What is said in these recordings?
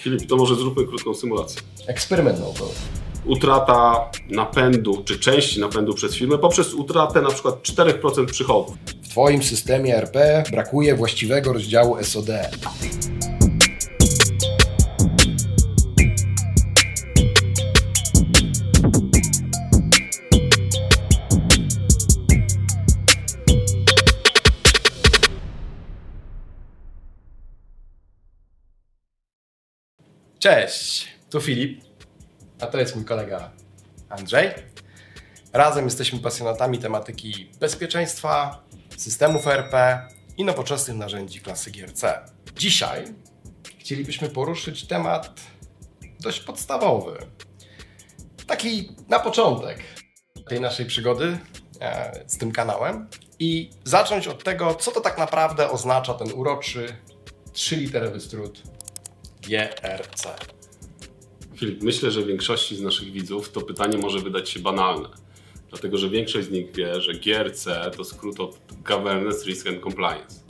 Filip, to może zróbmy krótką symulację. Eksperyment naukowy. Utrata napędu, czy części napędu przez firmę poprzez utratę na przykład 4% przychodów. W Twoim systemie ERP brakuje właściwego rozdziału SOD. Cześć, tu Filip, a to jest mój kolega Andrzej. Razem jesteśmy pasjonatami tematyki bezpieczeństwa, systemów ERP i nowoczesnych narzędzi klasy GRC. Dzisiaj chcielibyśmy poruszyć temat dość podstawowy. Taki na początek tej naszej przygody z tym kanałem i zacząć od tego, co to tak naprawdę oznacza ten uroczy 3-literowy skrót GRC. Filip, myślę, że większości z naszych widzów to pytanie może wydać się banalne. Dlatego, że większość z nich wie, że GRC to skrót od Governance, Risk and Compliance.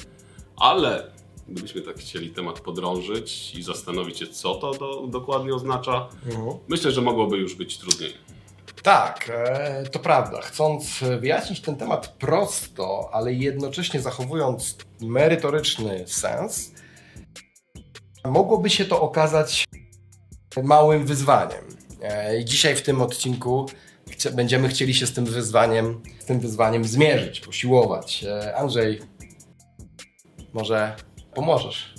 Ale gdybyśmy tak chcieli temat podrążyć i zastanowić się, co to dokładnie oznacza, myślę, że mogłoby już być trudniej. Tak, to prawda. Chcąc wyjaśnić ten temat prosto, ale jednocześnie zachowując merytoryczny sens, mogłoby się to okazać małym wyzwaniem. I dzisiaj w tym odcinku będziemy chcieli się z tym wyzwaniem zmierzyć, posiłować. Andrzej, może pomożesz?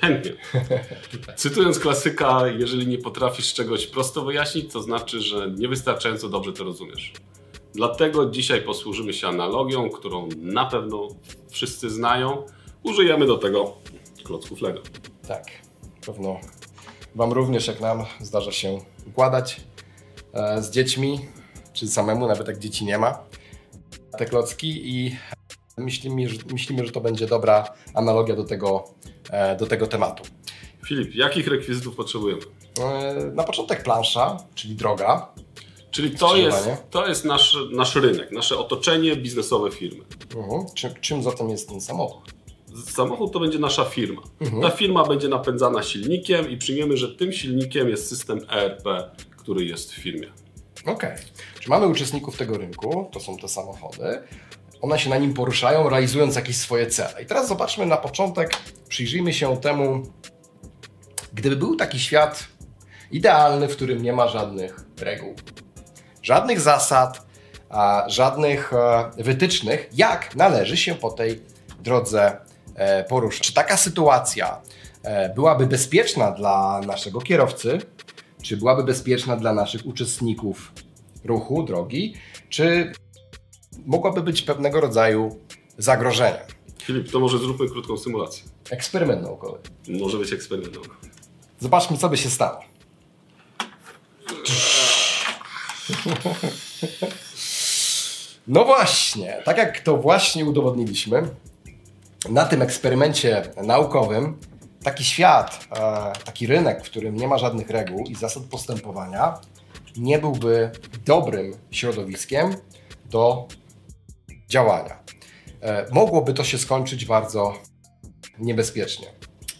Chętnie. Cytując klasyka, jeżeli nie potrafisz czegoś prosto wyjaśnić, to znaczy, że niewystarczająco dobrze to rozumiesz. Dlatego dzisiaj posłużymy się analogią, którą na pewno wszyscy znają. Użyjemy do tego klocków Lego. Tak, pewno Wam również, jak nam, zdarza się układać z dziećmi, czy samemu, nawet jak dzieci nie ma, te klocki i myślimy, że to będzie dobra analogia do tego tematu. Filip, jakich rekwizytów potrzebujemy? Na początek plansza, czyli droga. Czyli to jest nasz rynek, nasze otoczenie biznesowe firmy. Czym zatem jest ten samochód? Samochód to będzie nasza firma. Ta firma będzie napędzana silnikiem i przyjmiemy, że tym silnikiem jest system ERP, który jest w firmie. Okej. Czy mamy uczestników tego rynku, to są te samochody, one się na nim poruszają, realizując jakieś swoje cele. I teraz zobaczmy na początek, przyjrzyjmy się temu, gdyby był taki świat idealny, w którym nie ma żadnych reguł, żadnych zasad, żadnych wytycznych, jak należy się po tej drodze poruszać. Czy taka sytuacja byłaby bezpieczna dla naszego kierowcy? Czy byłaby bezpieczna dla naszych uczestników ruchu, drogi? Czy mogłaby być pewnego rodzaju zagrożeniem? Filip, to może zróbmy krótką symulację. Eksperyment naukowy. Może być eksperyment naukowy. Zobaczmy, co by się stało. No właśnie, tak jak to właśnie udowodniliśmy, na tym eksperymencie naukowym taki świat, taki rynek, w którym nie ma żadnych reguł i zasad postępowania, nie byłby dobrym środowiskiem do działania. Mogłoby to się skończyć bardzo niebezpiecznie.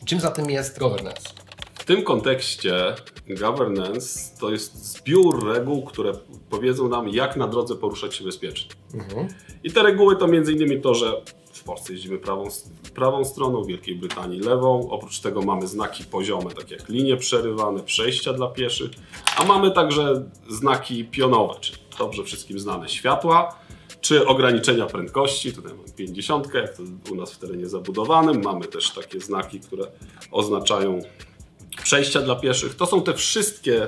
Czym zatem jest governance? W tym kontekście governance to jest zbiór reguł, które powiedzą nam, jak na drodze poruszać się bezpiecznie. I te reguły to m.in. to, że w Polsce jeździmy prawą stroną, w Wielkiej Brytanii lewą. Oprócz tego mamy znaki poziome, tak jak linie przerywane, przejścia dla pieszych, a mamy także znaki pionowe, czyli dobrze wszystkim znane światła, czy ograniczenia prędkości. Tutaj mamy 50, jak to u nas w terenie zabudowanym. Mamy też takie znaki, które oznaczają przejścia dla pieszych. To są te wszystkie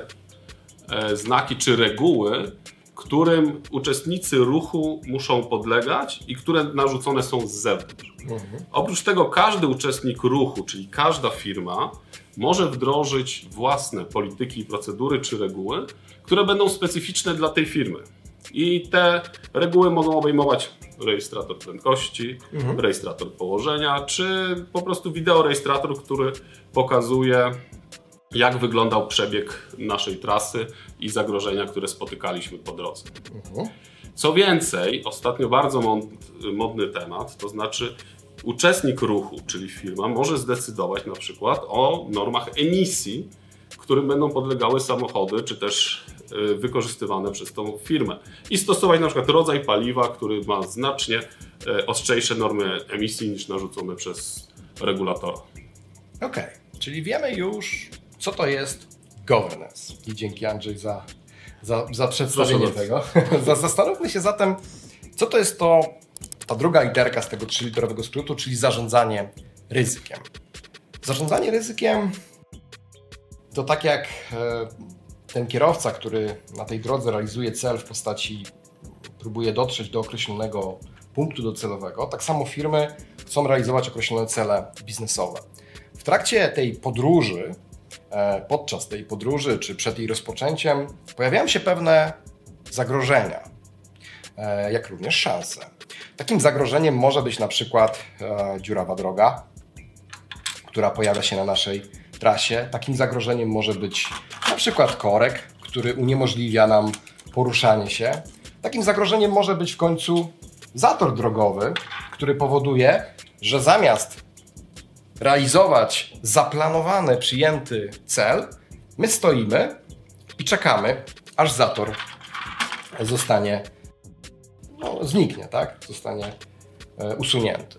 znaki czy reguły, którym uczestnicy ruchu muszą podlegać i które narzucone są z zewnątrz. Oprócz tego każdy uczestnik ruchu, czyli każda firma, może wdrożyć własne polityki i procedury czy reguły, które będą specyficzne dla tej firmy. I te reguły mogą obejmować rejestrator prędkości, rejestrator położenia, czy po prostu wideorejestrator, który pokazuje, jak wyglądał przebieg naszej trasy i zagrożenia, które spotykaliśmy po drodze. Co więcej, ostatnio bardzo modny temat, to znaczy uczestnik ruchu, czyli firma, może zdecydować na przykład o normach emisji, którym będą podlegały samochody, czy też wykorzystywane przez tą firmę. I stosować na przykład rodzaj paliwa, który ma znacznie ostrzejsze normy emisji niż narzucone przez regulatora. Okej, czyli wiemy już, co to jest governance. I dzięki, Andrzej, za przedstawienie tego. Zastanówmy się zatem, co to jest ta druga literka z tego 3-literowego skrótu, czyli zarządzanie ryzykiem. Zarządzanie ryzykiem to tak jak ten kierowca, który na tej drodze realizuje cel w postaci, próbuje dotrzeć do określonego punktu docelowego, tak samo firmy chcą realizować określone cele biznesowe. W trakcie tej podróży, podczas tej podróży czy przed jej rozpoczęciem pojawiają się pewne zagrożenia, jak również szanse. Takim zagrożeniem może być na przykład dziurawa droga, która pojawia się na naszej trasie. Takim zagrożeniem może być na przykład korek, który uniemożliwia nam poruszanie się. Takim zagrożeniem może być w końcu zator drogowy, który powoduje, że zamiast realizować zaplanowany, przyjęty cel, my stoimy i czekamy, aż zator zniknie, tak? Zostanie usunięty.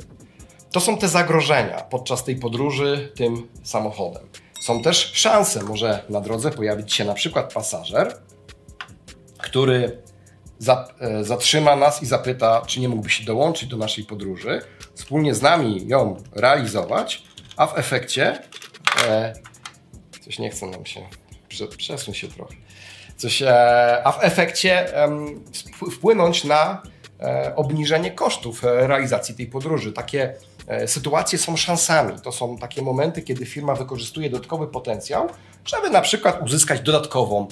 To są te zagrożenia podczas tej podróży tym samochodem. Są też szanse. Może na drodze pojawić się na przykład pasażer, który zatrzyma nas i zapyta, czy nie mógłby się dołączyć do naszej podróży, wspólnie z nami ją realizować, a w efekcie coś nie chce nam się, przesuń się trochę, a w efekcie wpłynąć na obniżenie kosztów realizacji tej podróży. Takie sytuacje są szansami. To są takie momenty, kiedy firma wykorzystuje dodatkowy potencjał, żeby na przykład uzyskać dodatkową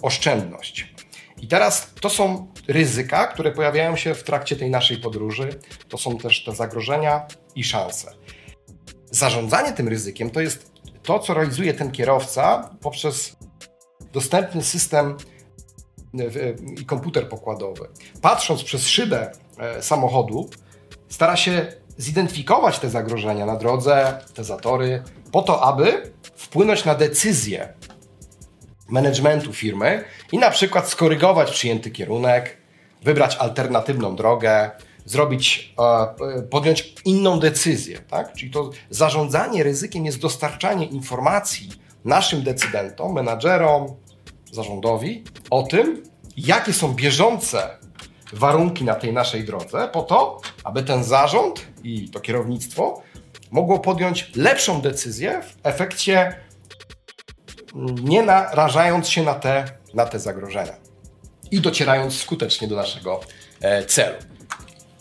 oszczędność. I teraz to są ryzyka, które pojawiają się w trakcie tej naszej podróży. To są też te zagrożenia i szanse. Zarządzanie tym ryzykiem to jest to, co realizuje ten kierowca poprzez dostępny system i komputer pokładowy. Patrząc przez szybę samochodu, stara się zidentyfikować te zagrożenia na drodze, te zatory, po to, aby wpłynąć na decyzję managementu firmy i na przykład skorygować przyjęty kierunek, wybrać alternatywną drogę, podjąć inną decyzję. Tak? Czyli to zarządzanie ryzykiem jest dostarczanie informacji naszym decydentom, menadżerom, zarządowi o tym, jakie są bieżące warunki na tej naszej drodze, po to, aby ten zarząd i to kierownictwo mogło podjąć lepszą decyzję w efekcie, nie narażając się na te zagrożenia i docierając skutecznie do naszego celu.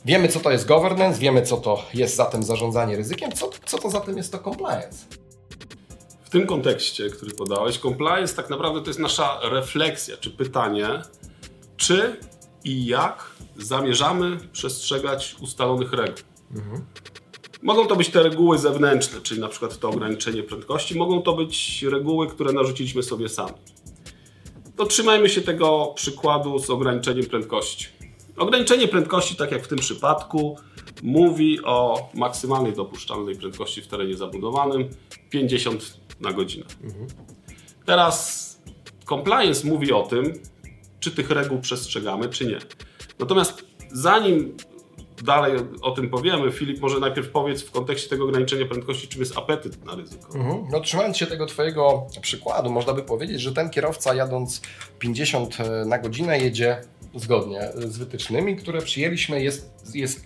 Wiemy, co to jest governance, wiemy, co to jest zatem zarządzanie ryzykiem, co to zatem jest to compliance. W tym kontekście, który podałeś, compliance tak naprawdę to jest nasza refleksja, czy pytanie, czy i jak zamierzamy przestrzegać ustalonych reguł. Mogą to być te reguły zewnętrzne, czyli na przykład to ograniczenie prędkości, mogą to być reguły, które narzuciliśmy sobie sami. To trzymajmy się tego przykładu z ograniczeniem prędkości. Ograniczenie prędkości, tak jak w tym przypadku, mówi o maksymalnej dopuszczalnej prędkości w terenie zabudowanym 50 na godzinę. Teraz compliance mówi o tym, czy tych reguł przestrzegamy, czy nie. Natomiast zanim dalej o tym powiemy, Filip, może najpierw powiedz w kontekście tego ograniczenia prędkości, czym jest apetyt na ryzyko. No, trzymając się tego Twojego przykładu, można by powiedzieć, że ten kierowca jadąc 50 na godzinę jedzie zgodnie z wytycznymi, które przyjęliśmy,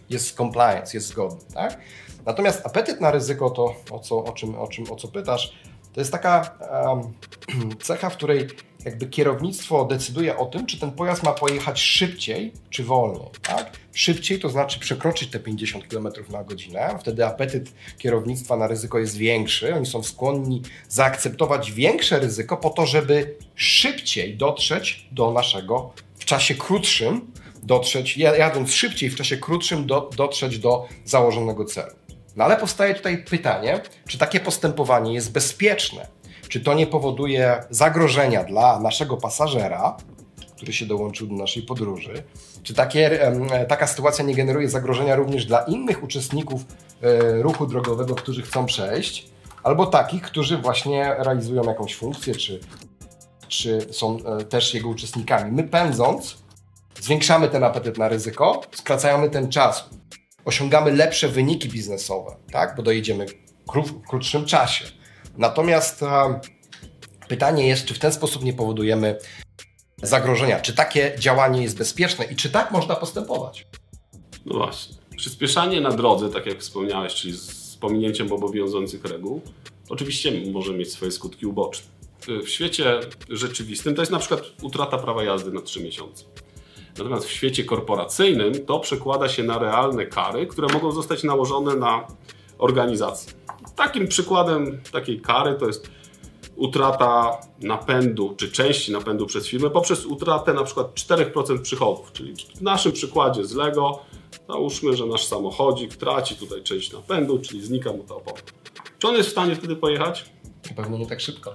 jest compliance, jest zgodny. Tak? Natomiast apetyt na ryzyko, to o co pytasz, to jest taka cecha, w której jakby kierownictwo decyduje o tym, czy ten pojazd ma pojechać szybciej, czy wolniej. Tak? Szybciej to znaczy przekroczyć te 50 km na godzinę. Wtedy apetyt kierownictwa na ryzyko jest większy. Oni są skłonni zaakceptować większe ryzyko po to, żeby szybciej dotrzeć do naszego, w czasie krótszym, jadąc szybciej w czasie krótszym dotrzeć do założonego celu. No ale powstaje tutaj pytanie, czy takie postępowanie jest bezpieczne? Czy to nie powoduje zagrożenia dla naszego pasażera, który się dołączył do naszej podróży. Czy taka sytuacja nie generuje zagrożenia również dla innych uczestników ruchu drogowego, którzy chcą przejść, albo takich, którzy właśnie realizują jakąś funkcję, czy są też jego uczestnikami? My pędząc, zwiększamy ten apetyt na ryzyko, skracamy ten czas, osiągamy lepsze wyniki biznesowe, tak? Bo dojedziemy w krótszym czasie. Natomiast pytanie jest, czy w ten sposób nie powodujemy zagrożenia? Czy takie działanie jest bezpieczne i czy tak można postępować? No właśnie. Przyspieszanie na drodze, tak jak wspomniałeś, czyli z pominięciem obowiązujących reguł, oczywiście może mieć swoje skutki uboczne. W świecie rzeczywistym to jest na przykład utrata prawa jazdy na 3 miesiące. Natomiast w świecie korporacyjnym to przekłada się na realne kary, które mogą zostać nałożone na organizację. Takim przykładem takiej kary to jest utrata napędu, czy części napędu przez firmę poprzez utratę na przykład 4% przychodów. Czyli w naszym przykładzie z Lego załóżmy, że nasz samochodzik traci tutaj część napędu, czyli znika mu ta opona. Czy on jest w stanie wtedy pojechać? Na pewno nie tak szybko.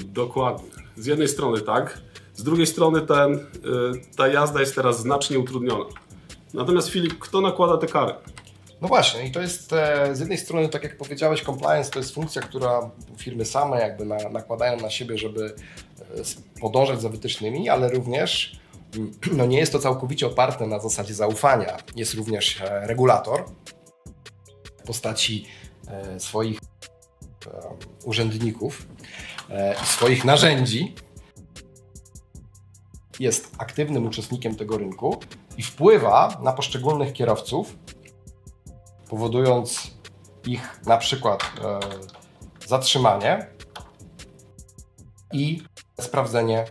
Dokładnie. Z jednej strony tak, z drugiej strony ta jazda jest teraz znacznie utrudniona. Natomiast Filip, kto nakłada te kary? No właśnie, i to jest z jednej strony, tak jak powiedziałeś, compliance to jest funkcja, która firmy same jakby nakładają na siebie, żeby podążać za wytycznymi, ale również nie jest to całkowicie oparte na zasadzie zaufania. Jest również regulator w postaci swoich urzędników i swoich narzędzi. Jest aktywnym uczestnikiem tego rynku i wpływa na poszczególnych kierowców, powodując ich na przykład zatrzymanie i sprawdzenie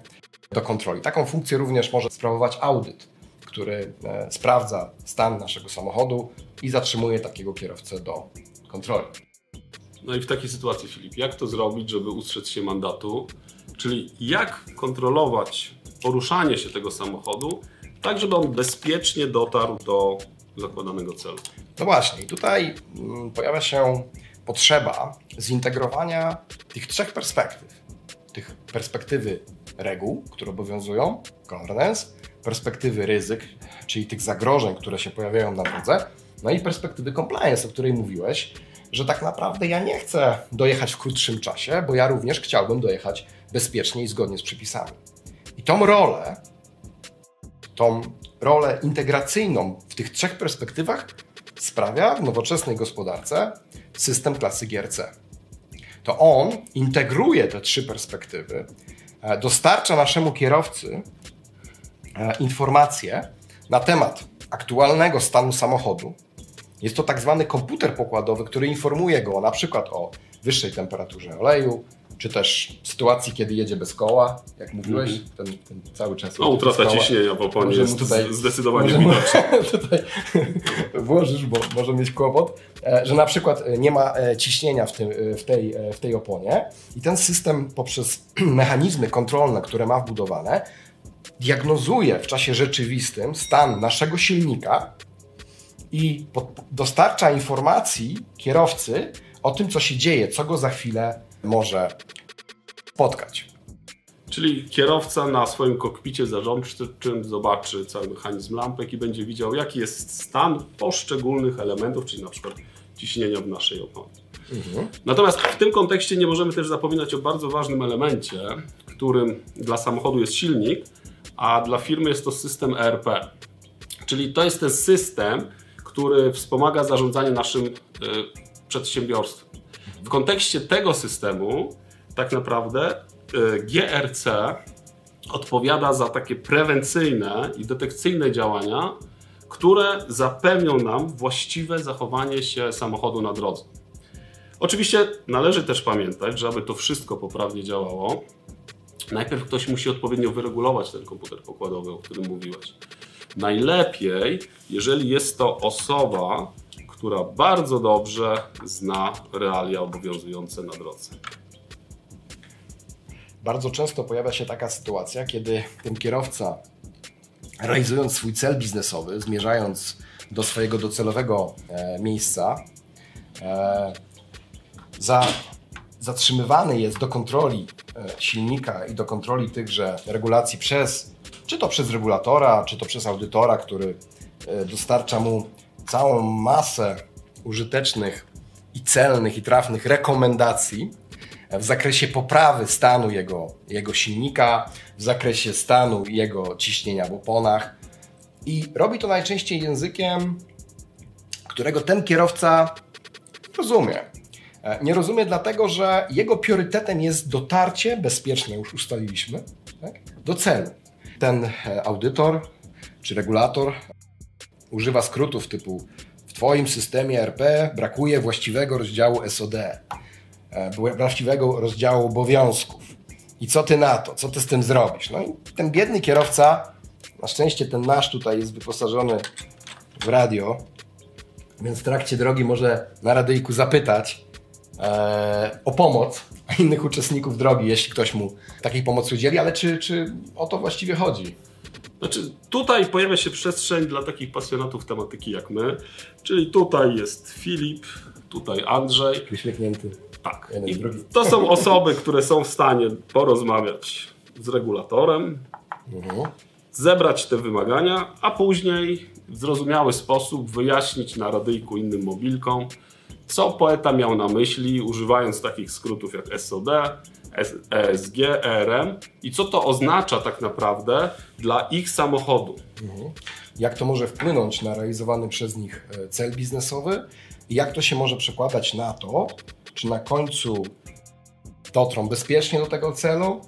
do kontroli. Taką funkcję również może sprawować audyt, który sprawdza stan naszego samochodu i zatrzymuje takiego kierowcę do kontroli. No i w takiej sytuacji, Filip, jak to zrobić, żeby ustrzec się mandatu? Czyli jak kontrolować poruszanie się tego samochodu, tak żeby on bezpiecznie dotarł do zakładanego celu? No właśnie, i tutaj pojawia się potrzeba zintegrowania tych 3 perspektyw. Tych perspektywy reguł, które obowiązują, governance, perspektywy ryzyk, czyli tych zagrożeń, które się pojawiają na drodze, no i perspektywy compliance, o której mówiłeś, że tak naprawdę ja nie chcę dojechać w krótszym czasie, bo ja również chciałbym dojechać bezpiecznie i zgodnie z przepisami. I tą rolę integracyjną w tych 3 perspektywach sprawia w nowoczesnej gospodarce system klasy GRC. To on integruje te 3 perspektywy, dostarcza naszemu kierowcy informacje na temat aktualnego stanu samochodu. Jest to tak zwany komputer pokładowy, który informuje go na przykład o wyższej temperaturze oleju, czy też sytuacji, kiedy jedzie bez koła, jak mówiłeś, ten cały czas. No, utrata ciśnienia w oponie jest zdecydowanie widoczna. Tutaj włożysz, bo może mieć kłopot, że na przykład nie ma ciśnienia w tej oponie i ten system poprzez mechanizmy kontrolne, które ma wbudowane, diagnozuje w czasie rzeczywistym stan naszego silnika i dostarcza informacji kierowcy o tym, co się dzieje, co go za chwilę może spotkać. Czyli kierowca na swoim kokpicie zarządczym zobaczy cały mechanizm lampek i będzie widział, jaki jest stan poszczególnych elementów, czyli na przykład ciśnienia w naszej oponie. Natomiast w tym kontekście nie możemy też zapominać o bardzo ważnym elemencie, którym dla samochodu jest silnik, a dla firmy jest to system ERP. Czyli to jest ten system, który wspomaga zarządzanie naszym przedsiębiorstwem. W kontekście tego systemu tak naprawdę GRC odpowiada za takie prewencyjne i detekcyjne działania, które zapewnią nam właściwe zachowanie się samochodu na drodze. Oczywiście należy też pamiętać, że aby to wszystko poprawnie działało, najpierw ktoś musi odpowiednio wyregulować ten komputer pokładowy, o którym mówiłeś. Najlepiej, jeżeli jest to osoba, która bardzo dobrze zna realia obowiązujące na drodze. Bardzo często pojawia się taka sytuacja, kiedy ten kierowca, realizując swój cel biznesowy, zmierzając do swojego docelowego miejsca, za zatrzymywany jest do kontroli silnika i do kontroli tychże regulacji czy to przez regulatora, czy to przez audytora, który dostarcza mu całą masę użytecznych i celnych i trafnych rekomendacji w zakresie poprawy stanu jego silnika, w zakresie stanu jego ciśnienia w oponach. I robi to najczęściej językiem, którego ten kierowca rozumie. Nie rozumie dlatego, że jego priorytetem jest dotarcie, bezpieczne już ustaliliśmy, tak, do celu. Ten audytor czy regulator używa skrótów typu w Twoim systemie RP brakuje właściwego rozdziału SOD, właściwego rozdziału obowiązków. I co Ty na to? Co Ty z tym zrobisz? No i ten biedny kierowca, na szczęście ten nasz tutaj jest wyposażony w radio, więc w trakcie drogi może na radyjku zapytać o pomoc innych uczestników drogi, jeśli ktoś mu takiej pomocy udzieli, ale czy o to właściwie chodzi? Znaczy, tutaj pojawia się przestrzeń dla takich pasjonatów tematyki jak my, czyli tutaj jest Filip, tutaj Andrzej. Uśmiechnięty. Tak. I to są osoby, które są w stanie porozmawiać z regulatorem, zebrać te wymagania, a później w zrozumiały sposób wyjaśnić na radyjku innym mobilkom, co poeta miał na myśli, używając takich skrótów jak SOD, ESG, ERM i co to oznacza tak naprawdę dla ich samochodu. Jak to może wpłynąć na realizowany przez nich cel biznesowy i jak to się może przekładać na to, czy na końcu dotrą bezpiecznie do tego celu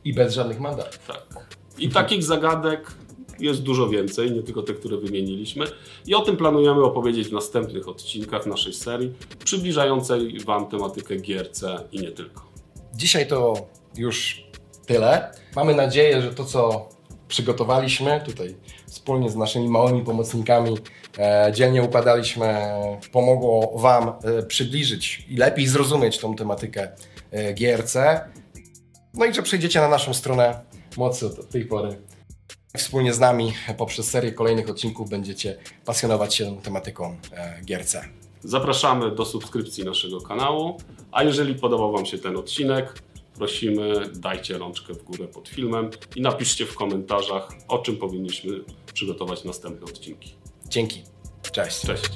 i bez żadnych mandatów. Tak. I takich zagadek jest dużo więcej, nie tylko te, które wymieniliśmy. I o tym planujemy opowiedzieć w następnych odcinkach naszej serii, przybliżającej Wam tematykę GRC i nie tylko. Dzisiaj to już tyle. Mamy nadzieję, że to, co przygotowaliśmy tutaj wspólnie z naszymi małymi pomocnikami, dzielnie układaliśmy, pomogło Wam przybliżyć i lepiej zrozumieć tą tematykę GRC. No i że przejdziecie na naszą stronę mocy od tej pory. Wspólnie z nami poprzez serię kolejnych odcinków będziecie pasjonować się tematyką GRC. Zapraszamy do subskrypcji naszego kanału, a jeżeli podobał Wam się ten odcinek, prosimy, dajcie rączkę w górę pod filmem i napiszcie w komentarzach, o czym powinniśmy przygotować następne odcinki. Dzięki. Cześć. Cześć.